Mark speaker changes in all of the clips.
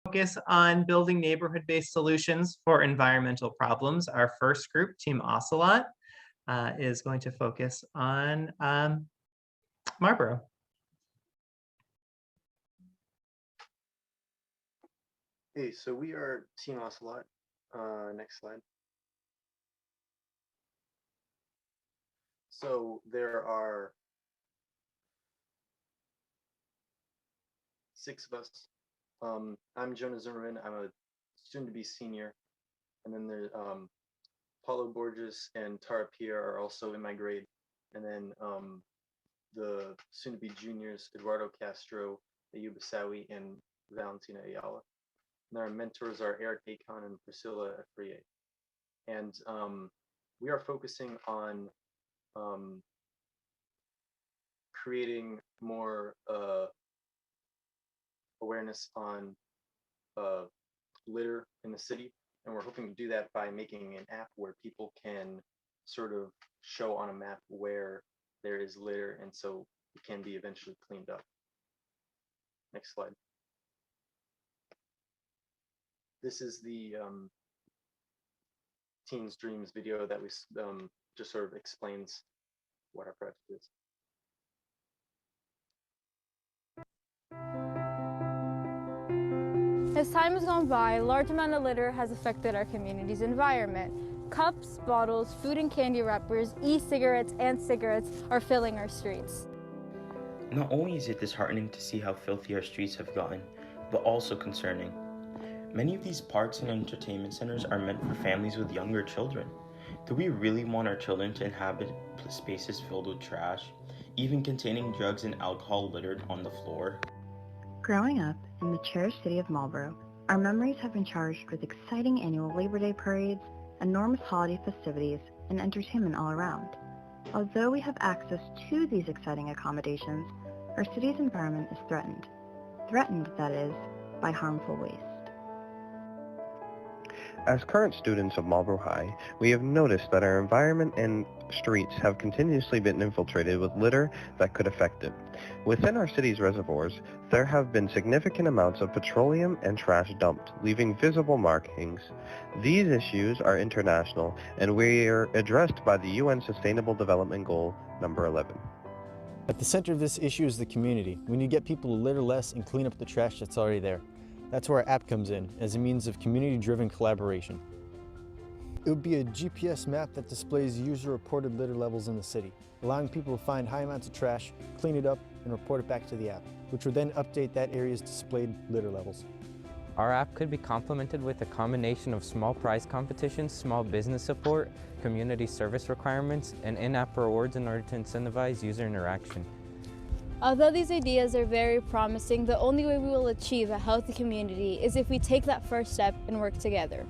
Speaker 1: focus on building neighborhood-based solutions for environmental problems. Our first group, Team Ocelot, is going to focus on Marlborough.
Speaker 2: Hey, so we are Team Ocelot. Next slide. So there are 6 of us. I'm Jonah Zimmerman. I'm a soon-to-be senior, and then there's Paulo Borges and Tara Pierre are also in my grade, and then the soon-to-be juniors Eduardo Castro, Ayuba Sawi, and Valentina Ayala. And our mentors are Eric Akon and Priscilla Efrier. And we are focusing on creating more awareness on litter in the city. And we're hoping to do that by making an app where people can sort of show on a map where there is litter, and so it can be eventually cleaned up. Next slide. This is the Teens Dreams video that we just sort of explains what our project is.
Speaker 3: As time has gone by, a large amount of litter has affected our community's environment. Cups, bottles, food and candy wrappers, e-cigarettes, and cigarettes are filling our streets.
Speaker 4: Not only is it disheartening to see how filthy our streets have gotten, but also concerning. Many of these parks and entertainment centers are meant for families with younger children. Do we really want our children to inhabit spaces filled with trash, even containing drugs and alcohol littered on the floor?
Speaker 5: Growing up in the cherished city of Marlborough, our memories have been charged with exciting annual Labor Day parades, enormous holiday festivities, and entertainment all around. Although we have access to these exciting accommodations, our city's environment is threatened. Threatened, that is, by harmful waste.
Speaker 6: As current students of Marlborough High, we have noticed that our environment and streets have continuously been infiltrated with litter that could affect it. Within our city's reservoirs, there have been significant amounts of petroleum and trash dumped, leaving visible markings. These issues are international, and we are addressed by the UN Sustainable Development Goal number 11.
Speaker 7: At the center of this issue is the community. We need to get people to litter less and clean up the trash that's already there. That's where our app comes in, as a means of community-driven collaboration. It would be a GPS map that displays user-reported litter levels in the city, allowing people to find high amounts of trash, clean it up, and report it back to the app, which would then update that area's displayed litter levels.
Speaker 8: Our app could be complemented with a combination of small prize competitions, small business support, community service requirements, and in-app rewards in order to incentivize user interaction.
Speaker 3: Although these ideas are very promising, the only way we will achieve a healthy community is if we take that first step and work together.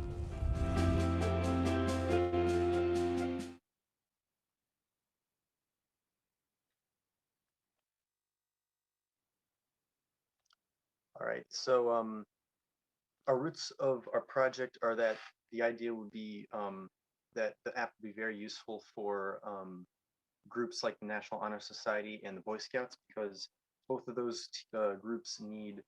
Speaker 2: All right, so our roots of our project are that the idea would be that the app would be very useful for groups like the National Honor Society and the Boy Scouts, because both of those groups need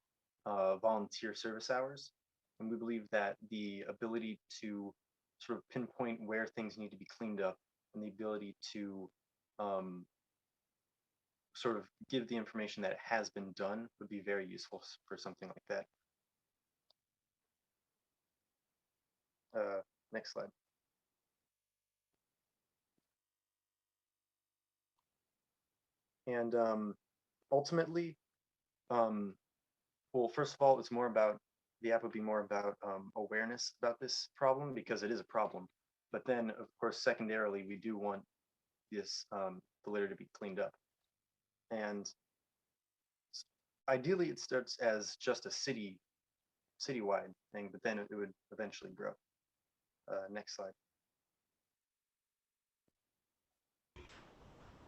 Speaker 2: volunteer service hours. And we believe that the ability to sort of pinpoint where things need to be cleaned up and the ability to sort of give the information that has been done would be very useful for something like that. Next slide. And ultimately, well, first of all, it's more about, the app would be more about awareness about this problem, because it is a problem. But then, of course, secondarily, we do want this the litter to be cleaned up. And ideally, it starts as just a citywide thing, but then it would eventually grow. Next slide.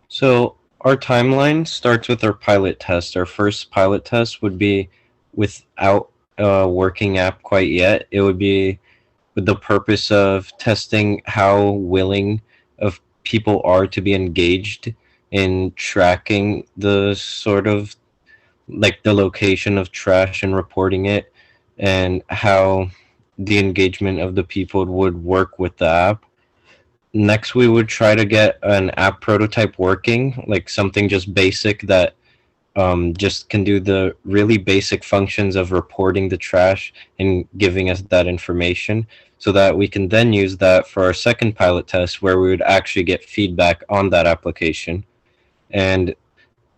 Speaker 9: So our timeline starts with our pilot test. Our first pilot test would be without a working app quite yet. It would be with the purpose of testing how willing of people are to be engaged in tracking the sort of like the location of trash and reporting it and how the engagement of the people would work with the app. Next, we would try to get an app prototype working, like something just basic that just can do the really basic functions of reporting the trash and giving us that information, so that we can then use that for our second pilot test where we would actually get feedback on that application. And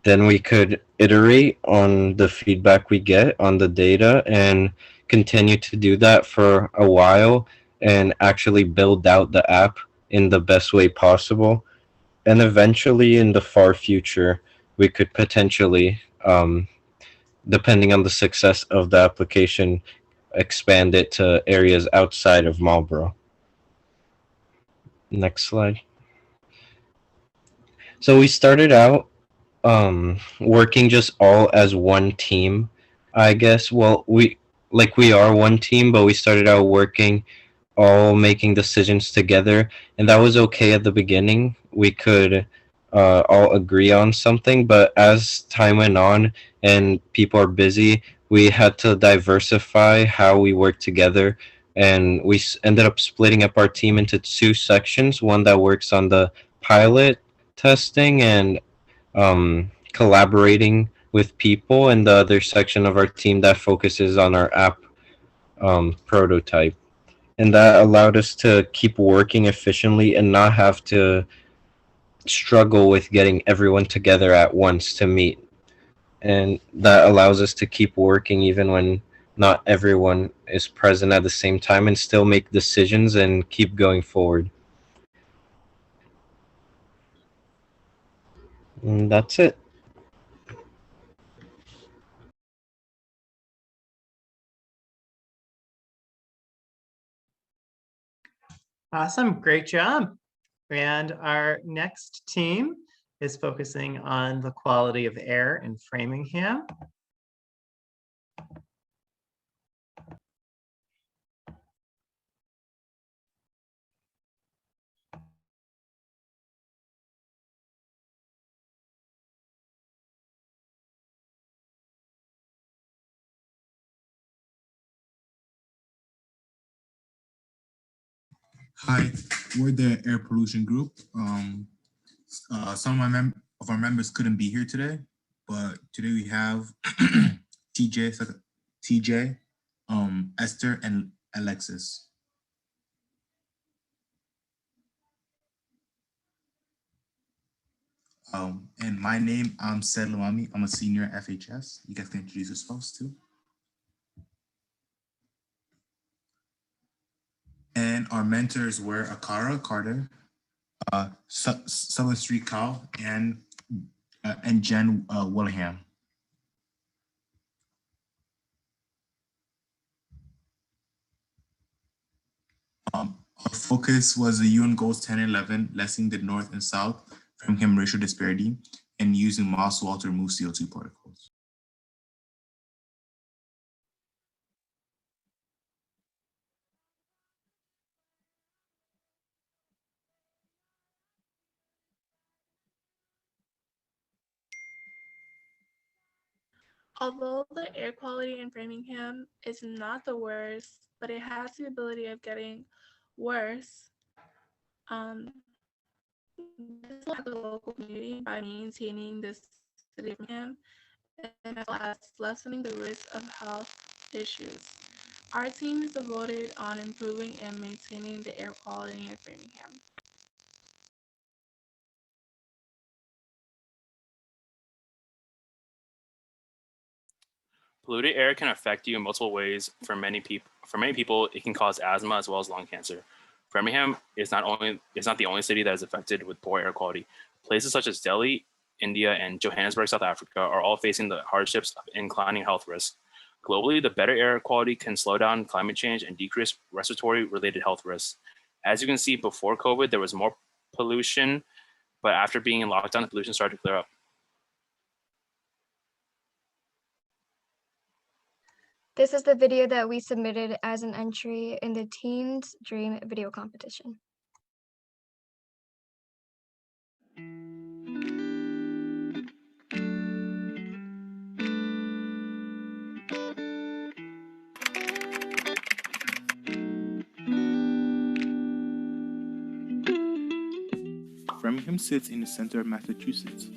Speaker 9: then we could iterate on the feedback we get on the data and continue to do that for a while and actually build out the app in the best way possible. And eventually, in the far future, we could potentially, depending on the success of the application, expand it to areas outside of Marlborough. Next slide. So we started out working just all as one team, I guess. Well, we are one team, but we started out working, all making decisions together, and that was okay at the beginning. We could all agree on something, but as time went on and people are busy, we had to diversify how we work together, and we ended up splitting up our team into two sections: one that works on the pilot testing and collaborating with people, and the other section of our team that focuses on our app prototype. And that allowed us to keep working efficiently and not have to struggle with getting everyone together at once to meet. And that allows us to keep working even when not everyone is present at the same time, and still make decisions and keep going forward. And that's it.
Speaker 1: Awesome, great job. And our next team is focusing on the quality of air in Framingham.
Speaker 10: Hi, we're the air pollution group. Some of of our members couldn't be here today, but today we have TJ, Esther, and Alexis. And my name, I'm Sed Lawami. I'm a senior at FHS. You guys can introduce yourselves too. And our mentors were Akara Carter, Southern Street Cal, and Jen Willingham. Our focus was the UN Goals 10 and 11, lessening the North and South Framingham racial disparity, and using moss wall to remove CO2 particles.
Speaker 11: Although the air quality in Framingham is not the worst, but it has the ability of getting worse, this will help the local community by maintaining the city of Framingham, and as well as lessening the risk of health issues. Our team is devoted on improving and maintaining the air quality in Framingham.
Speaker 12: Polluted air can affect you in multiple ways. For many people, it can cause asthma as well as lung cancer. Framingham is not the only city that is affected with poor air quality. Places such as Delhi, India, and Johannesburg, South Africa, are all facing the hardships of inclining health risks. Globally, the better air quality can slow down climate change and decrease respiratory-related health risks. As you can see, before COVID, there was more pollution, but after being in lockdown, the pollution started to clear up.
Speaker 3: This is the video that we submitted as an entry in the Teens Dream video competition.
Speaker 10: Framingham sits in the center of Massachusetts.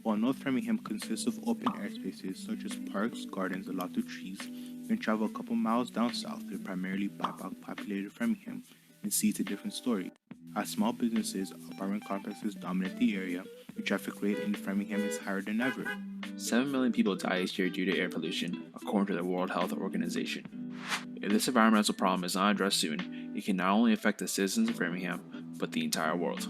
Speaker 10: While North Framingham consists of open air spaces such as parks, gardens, and lots of trees, you can travel a couple miles down south to primarily BIPOC populated Framingham and see it's a different story. As small businesses, apartment complexes dominate the area, the traffic rate in Framingham is higher than ever.
Speaker 13: 7 million people die each year due to air pollution, according to the World Health Organization. If this environmental problem is not addressed soon, it can not only affect the citizens of Framingham, but the entire world.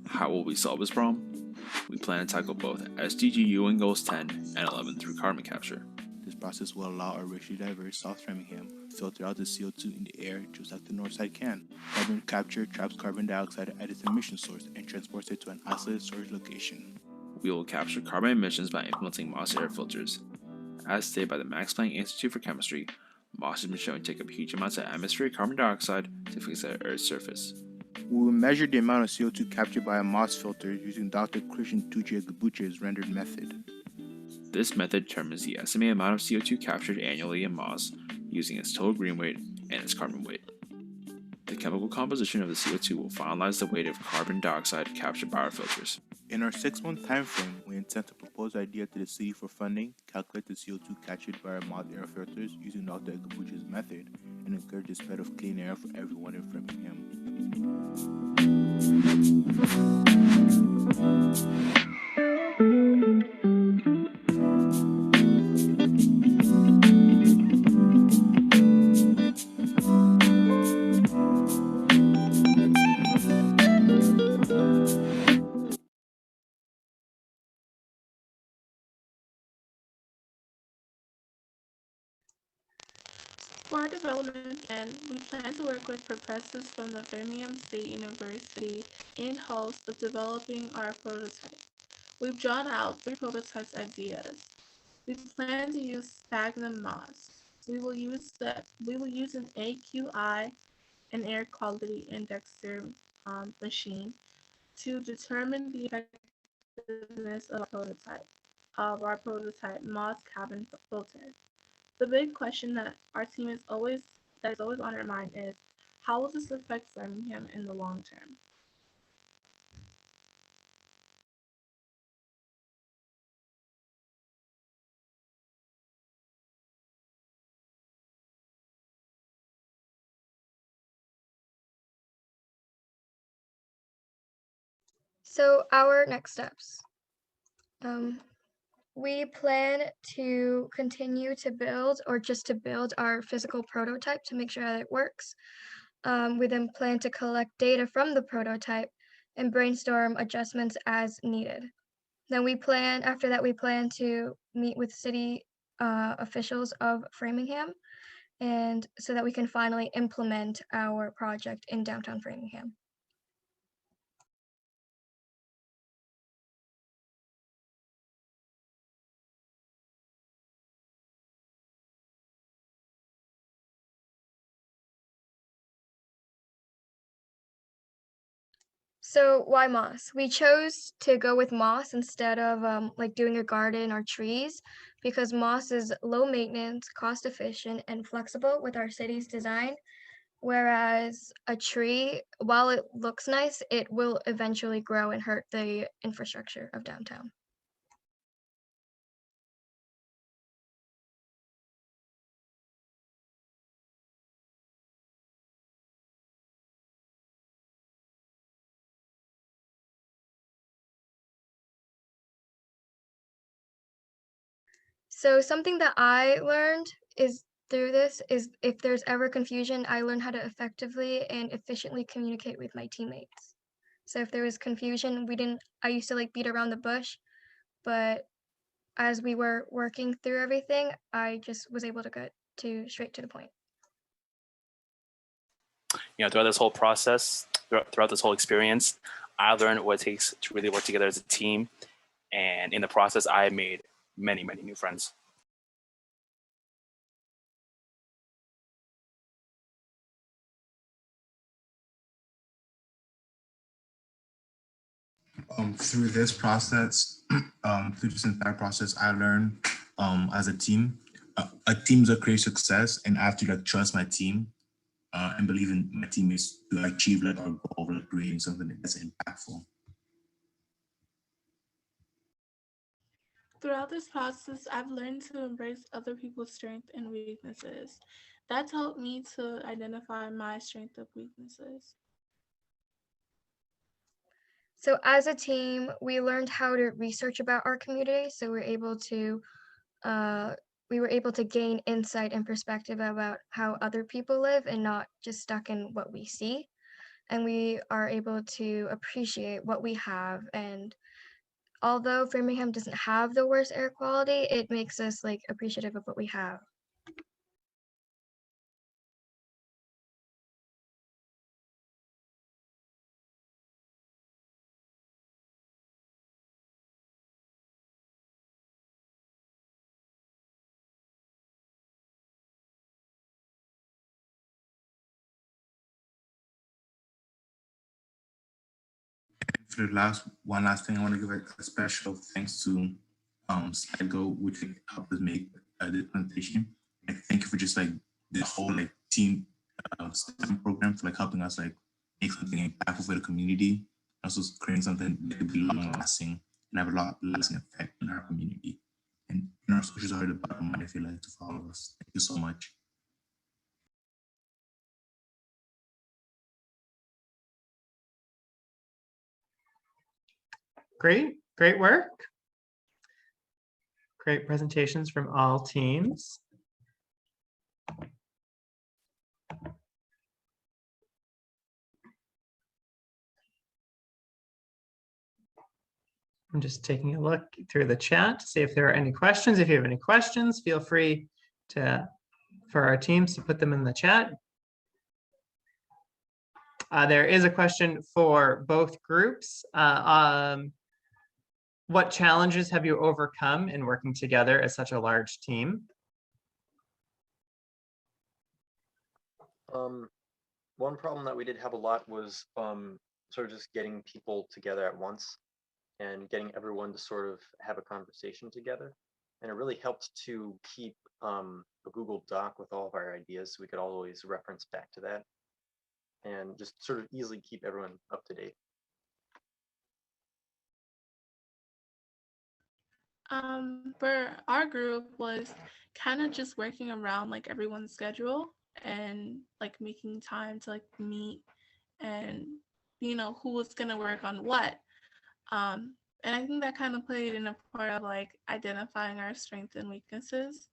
Speaker 13: How will we solve this problem? We plan to tackle both SDG UN Goals 10 and 11 through carbon capture.
Speaker 10: This process will allow our racially diverse South Framingham to filter out the CO2 in the air just like the North Side can. Carbon capture traps carbon dioxide at its emission source and transports it to an isolated storage location.
Speaker 13: We will capture carbon emissions by implementing MOS air filters. As stated by the Max Planck Institute for Chemistry, MOS has been shown to take up huge amounts of atmospheric carbon dioxide to fix at Earth's surface.
Speaker 10: We will measure the amount of CO2 captured by a MOS filter using Dr. Christian Tucci-Gabuche's rendered method.
Speaker 13: This method determines the estimated amount of CO2 captured annually in MOS using its total green weight and its carbon weight. The chemical composition of the CO2 will finalize the weight of carbon dioxide captured by our filters.
Speaker 10: In our 6-month time frame, we intend to propose the idea to the city for funding, calculate the CO2 captured by our MOS air filters using Dr. Gabuche's method, and encourage the spread of clean air for everyone in Framingham.
Speaker 11: For our development plan, we plan to work with professors from the Framingham State University in hopes of developing our prototype. We've drawn out 3 prototypes ideas. We plan to use sphagnum moss. We will use an AQI, an air quality indexer machine, to determine the effectiveness of our prototype moss cabin filter. The big question that is always on our mind is, how will this affect Framingham in the long term?
Speaker 3: So our next steps. We plan to continue to build our physical prototype to make sure that it works. We then plan to collect data from the prototype and brainstorm adjustments as needed. Then after that, we plan to meet with city officials of Framingham, and so that we can finally implement our project in downtown Framingham. So why moss? We chose to go with moss instead of doing a garden or trees, because moss is low maintenance, cost efficient, and flexible with our city's design. Whereas a tree, while it looks nice, it will eventually grow and hurt the infrastructure of downtown. So something that I learned through this is if there's ever confusion, I learned how to effectively and efficiently communicate with my teammates. So if there was confusion, I used to beat around the bush, but as we were working through everything, I just was able to get straight to the point.
Speaker 12: Throughout this whole process, throughout this whole experience, I learned what it takes to really work together as a team. And in the process, I made many, many new friends.
Speaker 10: Through this process, through this entire process, I learned as a team is a great success, and I have to trust my team and believe in my teammates to achieve our goal of creating something that's impactful.
Speaker 11: Throughout this process, I've learned to embrace other people's strengths and weaknesses. That's helped me to identify my strengths and weaknesses.
Speaker 3: So as a team, we learned how to research about our community. So we were able to gain insight and perspective about how other people live and not just stuck in what we see. And we are able to appreciate what we have. And although Framingham doesn't have the worst air quality, it makes us like appreciative of what we have.
Speaker 10: For the one last thing, I want to give a special thanks to Sligo, which helped us make the presentation. Like, thank you for just like the whole like team STEM program for like helping us like make something impactful for the community, also creating something that could be long lasting and have a lasting effect in our community. And our socials are at the bottom if you'd like to follow us. Thank you so much.
Speaker 1: Great work. Great presentations from all teams. I'm just taking a look through the chat to see if there are any questions. If you have any questions, feel free for our teams to put them in the chat. There is a question for both groups. What challenges have you overcome in working together as such a large team?
Speaker 2: One problem that we did have a lot was sort of just getting people together at once and getting everyone to sort of have a conversation together. And it really helped to keep a Google Doc with all of our ideas so we could always reference back to that and just sort of easily keep everyone up to date.
Speaker 11: For our group was kind of just working around like everyone's schedule and like making time to like meet and who was gonna work on what. And I think that kind of played in a part of like identifying our strengths and weaknesses.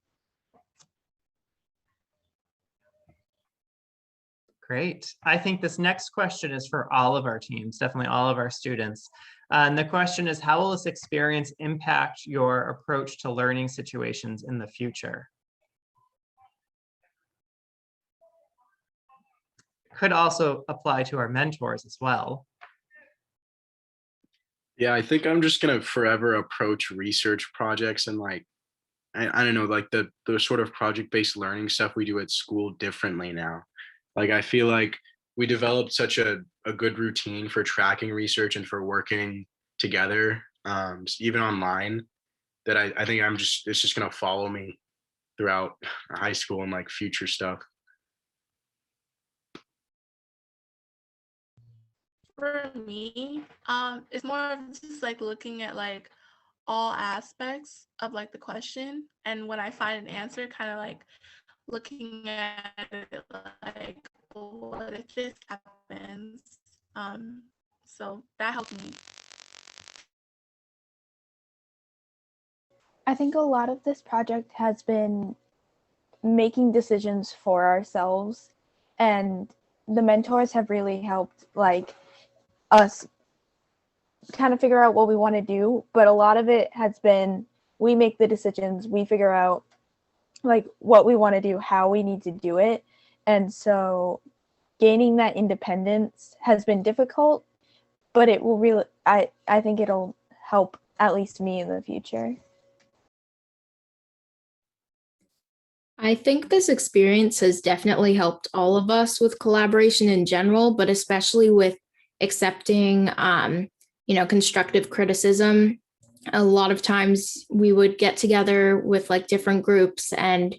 Speaker 1: Great. I think this next question is for all of our teams, definitely all of our students. And the question is, how will this experience impact your approach to learning situations in the future? Could also apply to our mentors as well.
Speaker 14: Yeah, I think I'm just gonna forever approach research projects and like, I don't know, like the sort of project-based learning stuff we do at school differently now. Like, I feel like we developed such a good routine for tracking research and for working together, even online, that I think it's just gonna follow me throughout high school and like future stuff.
Speaker 11: For me, it's more of just like looking at like all aspects of like the question, and when I find an answer, kind of like looking at it like, what if this happens? So that helped me.
Speaker 15: I think a lot of this project has been making decisions for ourselves, and the mentors have really helped like us kind of figure out what we want to do, but a lot of it has been we make the decisions, we figure out like what we want to do, how we need to do it. And so gaining that independence has been difficult, but it will really, I think it'll help at least me in the future.
Speaker 16: I think this experience has definitely helped all of us with collaboration in general, but especially with accepting, constructive criticism a lot of times we would get together with like different groups and,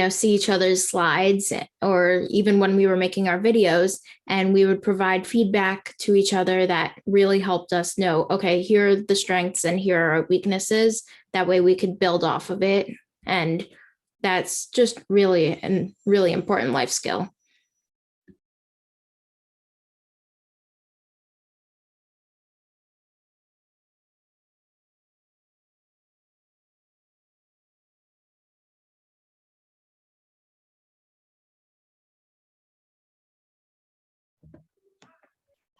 Speaker 16: see each other's slides, or even when we were making our videos, and we would provide feedback to each other that really helped us know, okay, here are the strengths and here are our weaknesses. That way we could build off of it. And that's just really a really important life skill.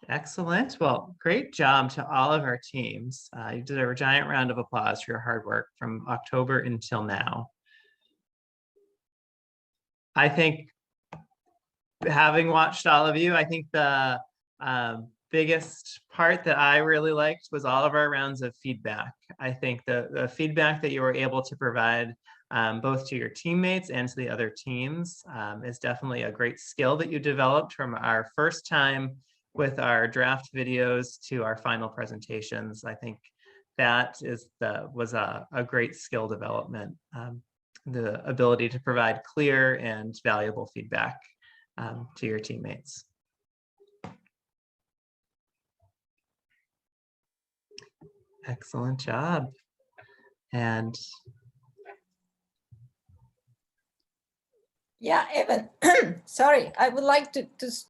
Speaker 1: Excellent. Well, great job to all of our teams. You deserve a giant round of applause for your hard work from October until now. I think, having watched all of you, I think the biggest part that I really liked was all of our rounds of feedback. I think the feedback that you were able to provide both to your teammates and to the other teams is definitely a great skill that you developed from our first time with our draft videos to our final presentations. I think that was a great skill development, the ability to provide clear and valuable feedback to your teammates. Excellent job. And
Speaker 17: yeah, Evan, sorry, I would like to